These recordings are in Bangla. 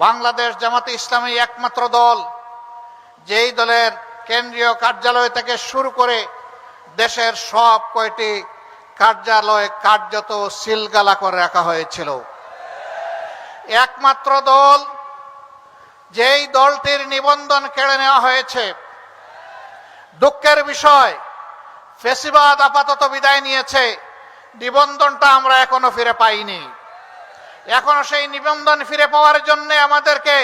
বাংলাদেশ জামাতে ইসলামী একমাত্র দল যেই দলের কেন্দ্রীয় কার্যালয় থেকে শুরু করে দেশের সব কয়টি কার্যালয় কার্যত সিলগালা করে রাখা হয়েছিল। একমাত্র দল যেই দলটির নিবন্ধন কেড়ে নেওয়া হয়েছে। দুঃখের বিষয়, ফ্যাসিবাদ আপাতত বিদায় নিয়েছে, নিবন্ধনটা আমরা এখনো ফিরে পাইনি। এখনো সেই নিবন্ধন ফিরে পাওয়ার জন্য আমাদেরকে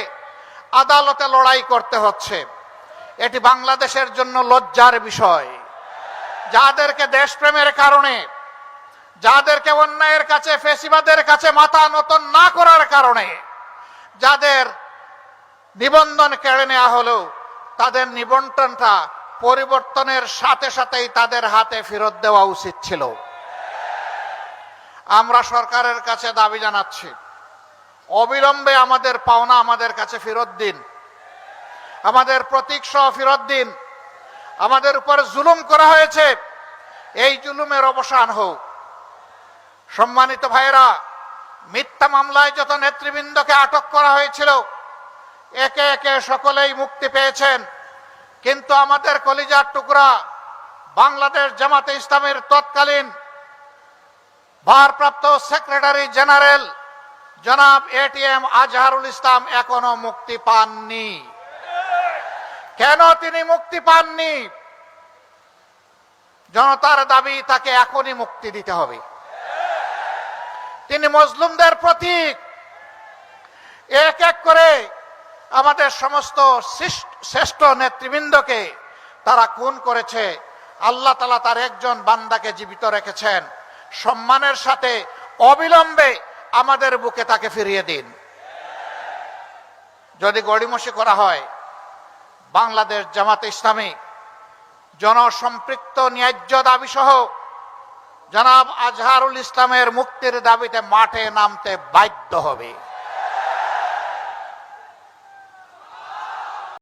আদালতে লড়াই করতে হচ্ছে। এটি বাংলাদেশের জন্য লজ্জার বিষয়। যাদেরকে দেশপ্রেমের কারণে, যাদেরকে অন্যায়ের কাছে, ফ্যাসিবাদের কাছে মাথা নত না করার কারণে যাদের নিবন্ধন কেড়ে নেওয়া হলো, তাদের নিবন্ধনটা পরিবর্তনের সাথে সাথেই তাদের হাতে ফেরত দেওয়া উচিত ছিল। আমরা সরকারের কাছে দাবি জানাচ্ছি, অবিলম্বে আমাদের পাওনা আমাদের কাছে ফেরত দিন, আমাদের প্রতীক সহ ফেরত দিন। আমাদের উপর জুলুম করা হয়েছে, এই জুলুমের অবসান হোক। সম্মানিত ভাইরা, মিথ্যা মামলায় যত নেতৃবৃন্দকে আটক করা হয়েছিল একে একে সকলেই মুক্তি পেয়েছেন, কিন্তু আমাদের কলিজার টুকরা বাংলাদেশ জামাতে ইসলামের তৎকালীন ভারপ্রাপ্ত সেক্রেটারি জেনারেল জনাব এটিএম আজহারুল ইসলাম এখনো মুক্তি পাননি। কেন তিনি মুক্তি পাননি? জনতার দাবি তাকে এখনই মুক্তি দিতে হবে। তিনি মজলুমদের প্রতীক। এক এক করে আমাদের সমস্ত শ্রেষ্ঠ নেতৃবৃন্দকে তারা খুন করেছে। আল্লাহ তাআলা তার একজন বান্দাকে জীবিত রেখেছেন। সম্মানের সাথে অবিলম্বে আমাদের বুকে তাকে ফিরিয়ে দিন। যদি গড়িমসি করা হয়, বাংলাদেশ জামাতে ইসলামী জনসম্পৃক্ত ন্যায্য দাবি সহ জনাব আজহারুল ইসলামের মুক্তির দাবিতে মাঠে নামতে বাধ্য হবে।